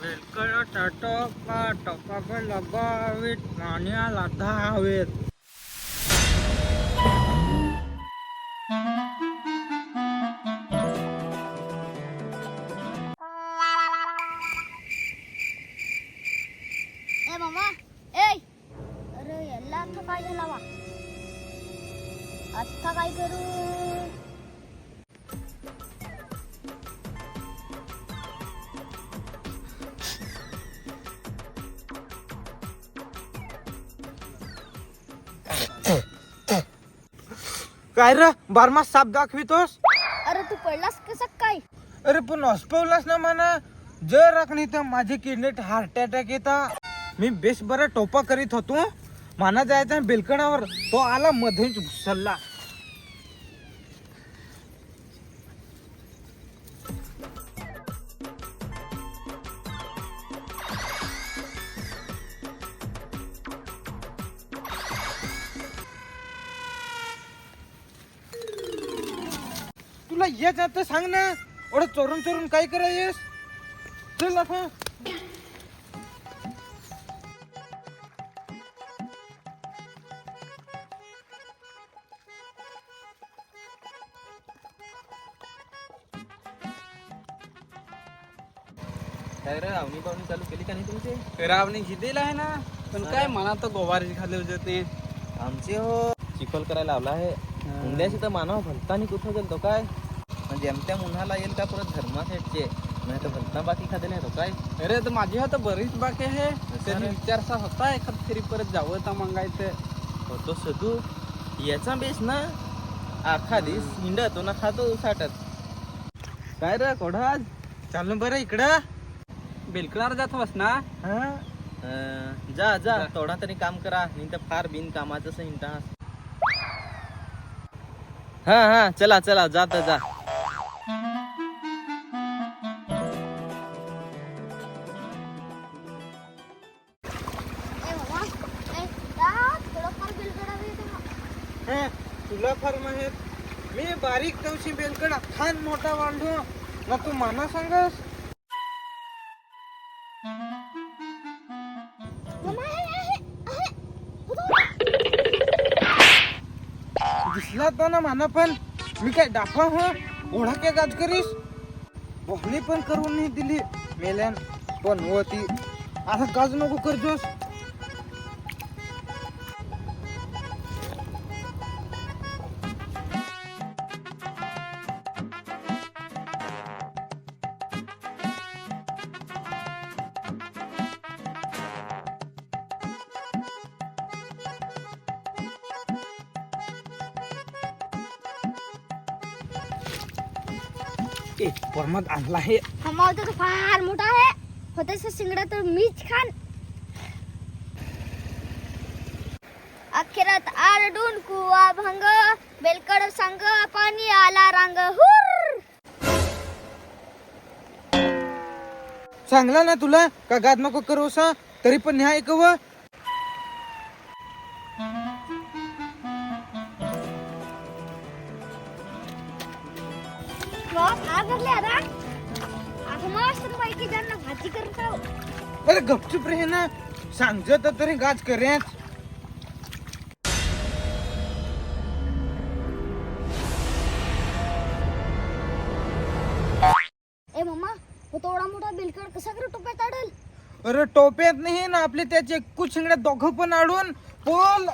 वेलकळाचा टोका टोका लगावीत पाण्याला धावेत. ए मामा ए अरे ಎಲ್ಲ ಕಾಯಿಲ್ಲವ ಅತ್ತ ಕಾಯಿ ಕರು काय रे बारमास साप दाखवितोस? अरे तू पडलास कसं काय? अरे पण हॉस्पिटललाच ना म्हणा जर राखणी तर माझे किडनीत हार्ट अटॅक येता. मी बेस बरा टोपा करीत होतो माना जायचा बेलकणावर तो आला मध्येच घुसला. तुला येत आता सांग ना एवढं चोरून चोरून काय करायस? चल आता. काय रे रावणी पावणी चालू केली का नाही तुमची? रावणी घेतलेला आहे ना पण काय मला तर गोवारी खाल्ले होते ते आमचे हो चिखल करायला लावला आहे. उंड्याशी तर मानव भलतानी कुठं गेलतो काय म्हणजे आमच्या उन्हाला येईल का परत धर्मासाठीचे नाही तर भलता बाकी खादेल आहे तो काय. अरे तर माझी आता बरीच बाकी आहे त्याने विचारसा होता एखाद तरी परत जावं तर मंगायचं होतो सदू याचा बेस ना आखा दिस हिंडतो ना खातो साठत. काय रे कोढाज चालू बरं इकडं. बेलकणार जात बस ना. हा जा जा थोडा तरी काम करा नाही तर फार बिन कामाचं हिंडा. हा हा चला चला जाता जा. ए मामा ए दा तुला फार बिलगडावी हा तुला फार माहित मी बारीक तवशी बेलकड खान मोठा वाढलो ना तू माना सांगस. मामा आहे दिसला तो ना माना पण मी काय डाफा हो ओढा काय गाज करीस. बहणी पण करून नाही दिली मेल्यान पण होती आता गाज नको करजोस. परमत आणला आहे. मामा तो फार मोठा आहे होतेस सिंगडा तर मीच खान. अखेरात आरडून कुवा भंग बेलकड संग पाणी आला रांग हुर. चांगला ना तुला का गाद नको करूसा तरी पण न्याय कव. फार भरले आता आता मस्त पैकी ज्यांना भाजी करत आहो. अरे गपचूप रे ना सांगत तरी गाज करेच. ए मम्मा वो थोडा मोठा बिलकड कसा कर टोप्यात आडल. अरे टोप्यात नाही ना आपले त्याचे कुछ शिंगड्या दोघं पण आडून पोल